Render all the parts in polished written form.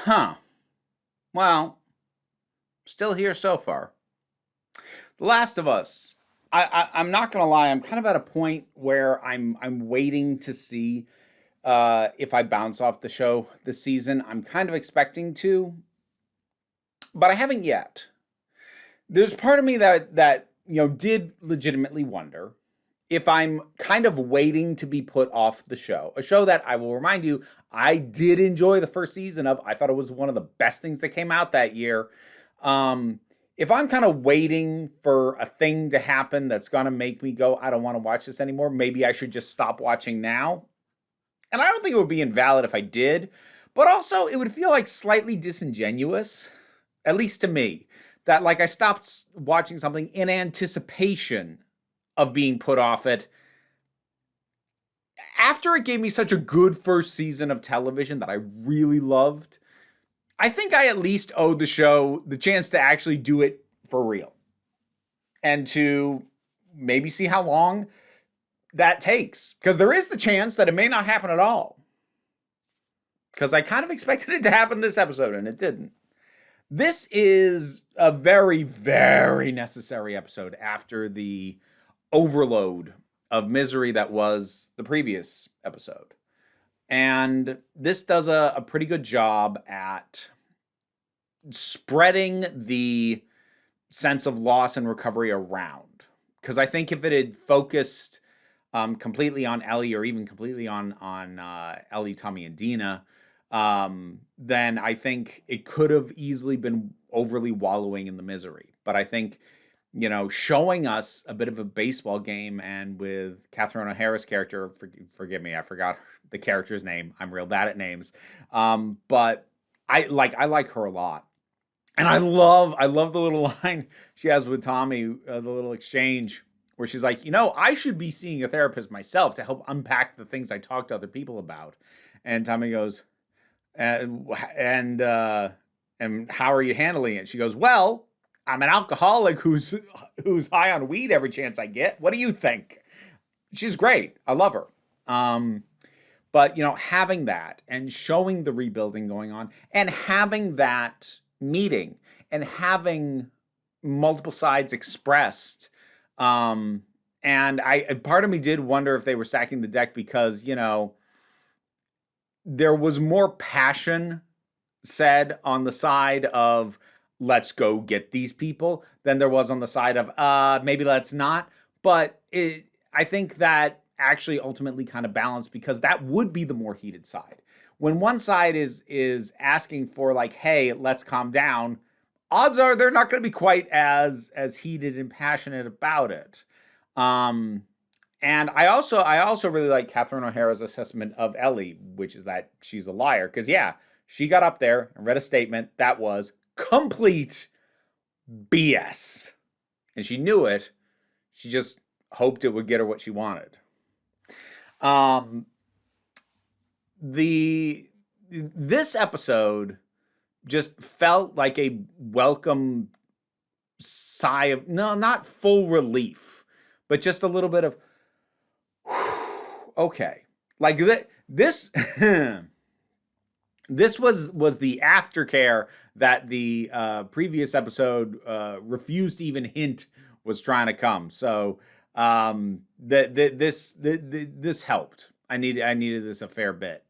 Huh. Well, still here so far. The Last of Us. I'm not gonna lie. I'm kind of at a point where I'm waiting to see if I bounce off the show this season. I'm kind of expecting to, but I haven't yet. There's part of me that did legitimately wonder if I'm kind of waiting to be put off the show. A show that I will remind you I did enjoy the first season of. I thought it was one of the best things that came out that year. Um, if I'm kind of waiting for a thing to happen that's going to make me go, I don't want to watch this anymore, maybe I should just stop watching now. And I don't think it would be invalid if I did, but also it would feel like slightly disingenuous, at least to me, that like I stopped watching something in anticipation of being put off it after it gave me such a good first season of television that I really loved. I think I at least owed the show the chance to actually do it for real and to maybe see how long that takes. Because there is the chance that it may not happen at all. Because I kind of expected it to happen this episode and it didn't. This is a very, very necessary episode after the overload of misery that was the previous episode. And this does a pretty good job at spreading the sense of loss and recovery around. Because I think if it had focused completely on Ellie or even completely on Ellie, Tommy, and Dina, then I think it could have easily been overly wallowing in the misery. But I think, showing us a bit of a baseball game and with Catherine O'Hara's character, forgive me, I forgot the character's name. I'm real bad at names. But I like her a lot. And I love the little line she has with Tommy, the little exchange where she's like, I should be seeing a therapist myself to help unpack the things I talk to other people about. And Tommy goes, and how are you handling it? She goes, well, I'm an alcoholic who's high on weed every chance I get. What do you think? She's great. I love her. But having that and showing the rebuilding going on and having that meeting and having multiple sides expressed. And part of me did wonder if they were stacking the deck because, there was more passion said on the side of let's go get these people than there was on the side of maybe let's not. But I think that actually ultimately kind of balanced because that would be the more heated side. When one side is asking for like, hey, let's calm down, odds are they're not going to be quite as heated and passionate about it. And I also really like Catherine O'Hara's assessment of Ellie, which is that she's a liar. Because yeah, she got up there and read a statement that was complete BS, and she knew it. She just hoped it would get her what she wanted. This episode just felt like a welcome sigh of not full relief, but just a little bit of okay. Like this this was the aftercare that the previous episode refused to even hint was trying to come. So this helped. I needed this a fair bit.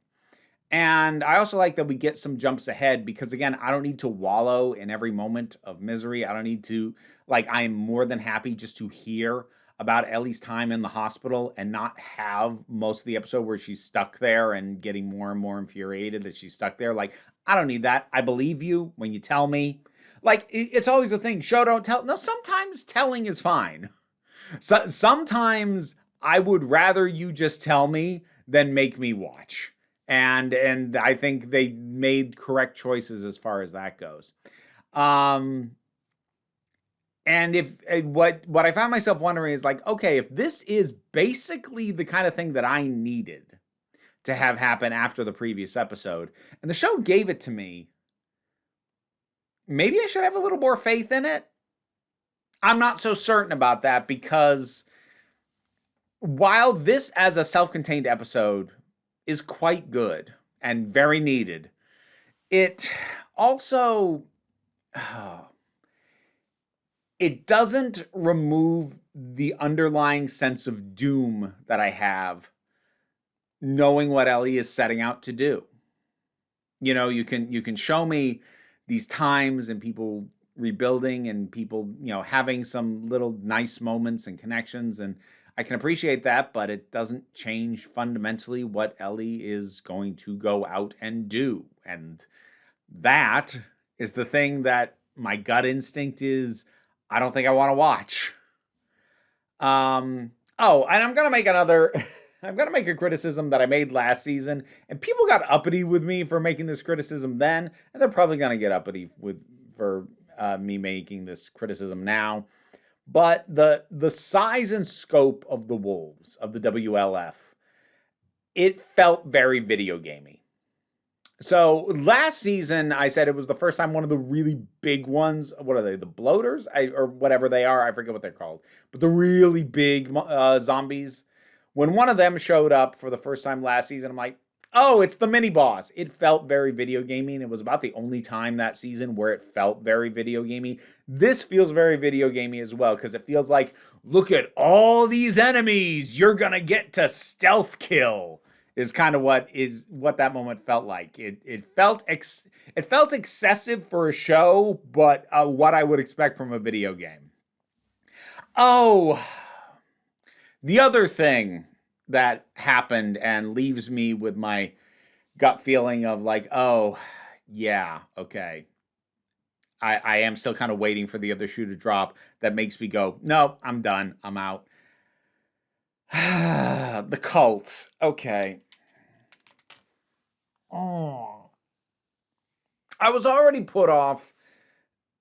And I also like that we get some jumps ahead because, again, I don't need to wallow in every moment of misery. I don't need to, I am more than happy just to hear about Ellie's time in the hospital and not have most of the episode where she's stuck there and getting more and more infuriated that she's stuck there. I don't need that. I believe you when you tell me. It's always a thing. Show, don't tell. No, sometimes telling is fine. So, sometimes I would rather you just tell me than make me watch. And I think they made correct choices as far as that goes. And if what I found myself wondering is okay, if this is basically the kind of thing that I needed to have happen after the previous episode, and the show gave it to me, maybe I should have a little more faith in it. I'm not so certain about that because while this as a self-contained episode is quite good and very needed, It also it doesn't remove the underlying sense of doom that I have knowing what Ellie is setting out to do. You can show me these times and people rebuilding and people, having some little nice moments and connections, and I can appreciate that, but it doesn't change fundamentally what Ellie is going to go out and do. And that is the thing that my gut instinct is I don't think I want to watch. Oh, and I'm gonna make another. I'm gonna make a criticism that I made last season, and people got uppity with me for making this criticism then, and they're probably gonna get uppity for me making this criticism now. But the size and scope of the Wolves of the WLF, it felt very video gamey. So last season, I said it was the first time one of the really big ones. What are they? The bloaters, or whatever they are. I forget what they're called. But the really big zombies. When one of them showed up for the first time last season, I'm like, oh, it's the mini boss. It felt very video gamey, and it was about the only time that season where it felt very video gamey. This feels very video gamey as well, because it feels like, look at all these enemies. You're gonna get to stealth kill. Is kind of what that moment felt like. It felt excessive for a show, but what I would expect from a video game. Oh, the other thing that happened and leaves me with my gut feeling of like, oh, yeah, okay. I am still kind of waiting for the other shoe to drop that makes me go, no, I'm done. I'm out. The cult. Okay. Oh. I was already put off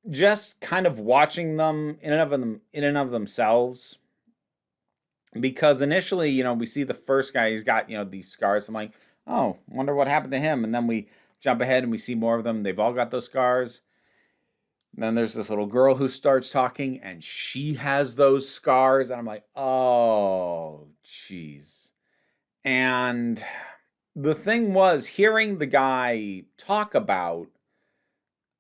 just kind of watching them in and of themselves. Because initially, we see the first guy, he's got, these scars. I'm like, oh, wonder what happened to him. And then we jump ahead and we see more of them. They've all got those scars. And then there's this little girl who starts talking, and she has those scars. And I'm like, oh, jeez. And the thing was, hearing the guy talk about,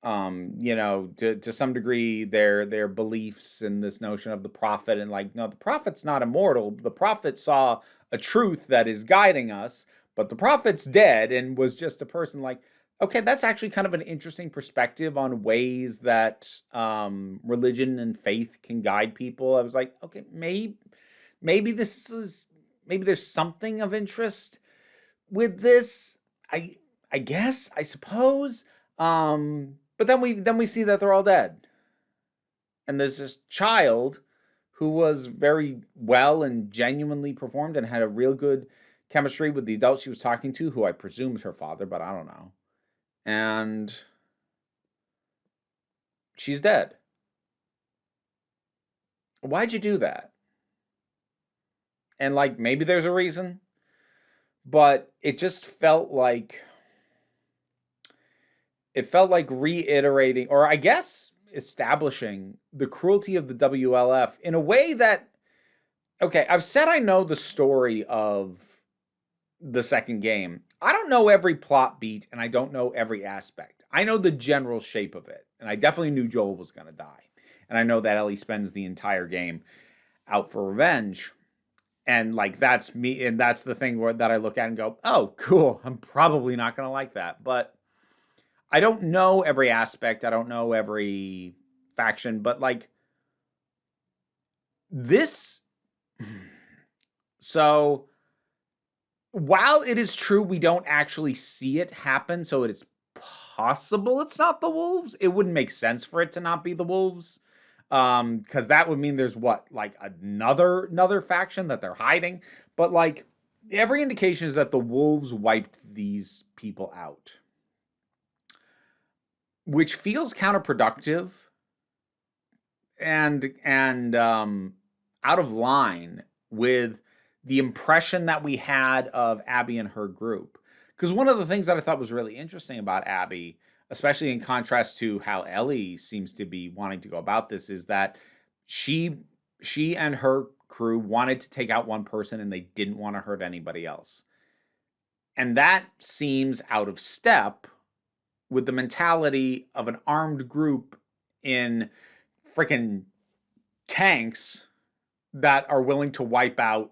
to some degree, their beliefs and this notion of the prophet, and like, no, the prophet's not immortal. The prophet saw a truth that is guiding us, but the prophet's dead and was just a person. Like, okay, that's actually kind of an interesting perspective on ways that religion and faith can guide people. I was like, okay, maybe there's something of interest with this. I guess, I suppose. But then we see that they're all dead. And there's this child who was very well and genuinely performed and had a real good chemistry with the adult she was talking to, who I presume is her father, but I don't know. And she's dead. Why'd you do that? And like, maybe there's a reason, but it just felt like reiterating, or I guess establishing, the cruelty of the WLF in a way that, okay, I've said I know the story of the second game. I don't know every plot beat, and I don't know every aspect. I know the general shape of it, and I definitely knew Joel was going to die. And I know that Ellie spends the entire game out for revenge. And like, that's me, and that's the thing that I look at and go, oh, cool, I'm probably not going to like that. But I don't know every aspect. I don't know every faction, but like this. So while it is true we don't actually see it happen, so it's possible it's not the Wolves. It wouldn't make sense for it to not be the Wolves. Because that would mean there's like another faction that they're hiding. But like, every indication is that the Wolves wiped these people out, which feels counterproductive and out of line with the impression that we had of Abby and her group. Because one of the things that I thought was really interesting about Abby, especially in contrast to how Ellie seems to be wanting to go about this, is that she and her crew wanted to take out one person and they didn't want to hurt anybody else. And that seems out of step with the mentality of an armed group in freaking tanks that are willing to wipe out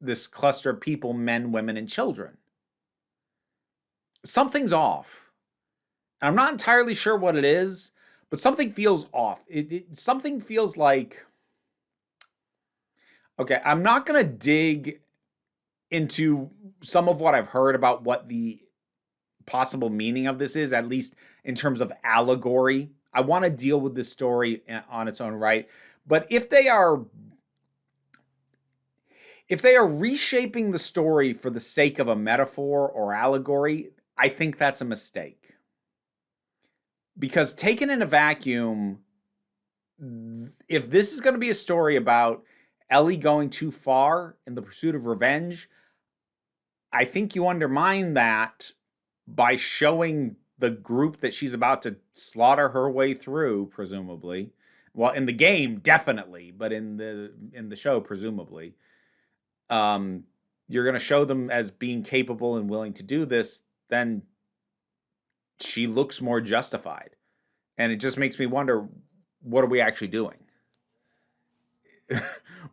this cluster of people, men, women, and children. Something's off. And I'm not entirely sure what it is, but something feels off. Something feels like, okay, I'm not going to dig into some of what I've heard about what the possible meaning of this is, at least in terms of allegory. I want to deal with this story on its own right. But if they are reshaping the story for the sake of a metaphor or allegory, I think that's a mistake. Because taken in a vacuum, if this is going to be a story about Ellie going too far in the pursuit of revenge, I think you undermine that by showing the group that she's about to slaughter her way through, presumably. Well, in the game, definitely, but in the show, presumably. You're going to show them as being capable and willing to do this, then she looks more justified. And it just makes me wonder, what are we actually doing?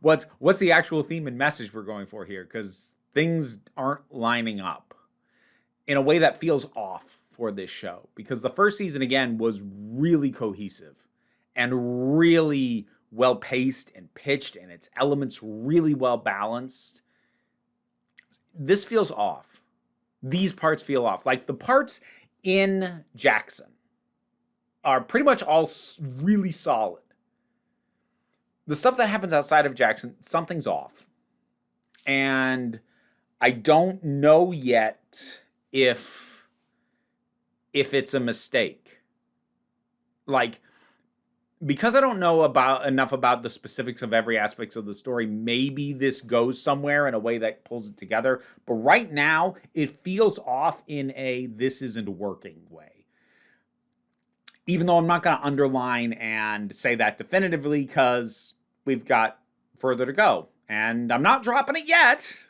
What's the actual theme and message we're going for here? Because things aren't lining up in a way that feels off for this show. Because the first season, again, was really cohesive and really well-paced and pitched, and its elements really well-balanced. This feels off. These parts feel off. Like the parts in Jackson are pretty much all really solid. The stuff that happens outside of Jackson, something's off. And I don't know yet if it's a mistake. Like, because I don't know enough about the specifics of every aspect of the story, maybe this goes somewhere in a way that pulls it together. But right now, it feels off in a this isn't working way. Even though I'm not going to underline and say that definitively, because we've got further to go. And I'm not dropping it yet.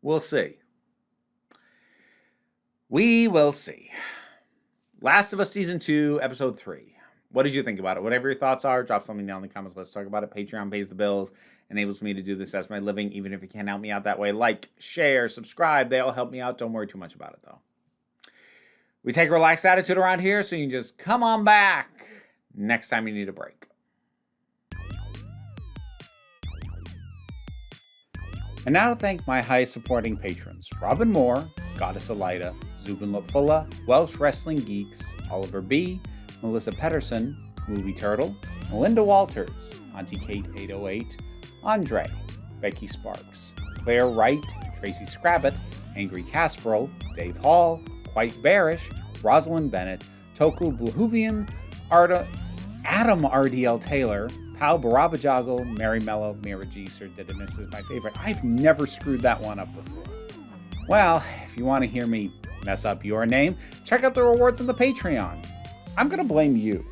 We'll see. We will see. Last of Us Season 2, Episode 3. What did you think about it? Whatever your thoughts are, drop something down in the comments. Let's talk about it. Patreon pays the bills, enables me to do this as my living, even if you can't help me out that way. Like, share, subscribe. They all help me out. Don't worry too much about it, though. We take a relaxed attitude around here, so you can just come on back next time you need a break. And now to thank my highest supporting patrons: Robin Moore, Goddess Elida, Zubin Lopfula, Welsh Wrestling Geeks, Oliver B., Melissa Pedersen, Movie Turtle, Melinda Walters, Auntie Kate 808, Andre, Becky Sparks, Claire Wright, Tracy Scrabbit, Angry Casperl, Dave Hall, Quite Bearish, Rosalind Bennett, Toku Blahuvian, Adam RDL Taylor, Pal Barabajoggle, Mary Mello, Mira G, Sir Didymus is my favorite. I've never screwed that one up before. Well, if you want to hear me mess up your name, check out the rewards on the Patreon. I'm going to blame you.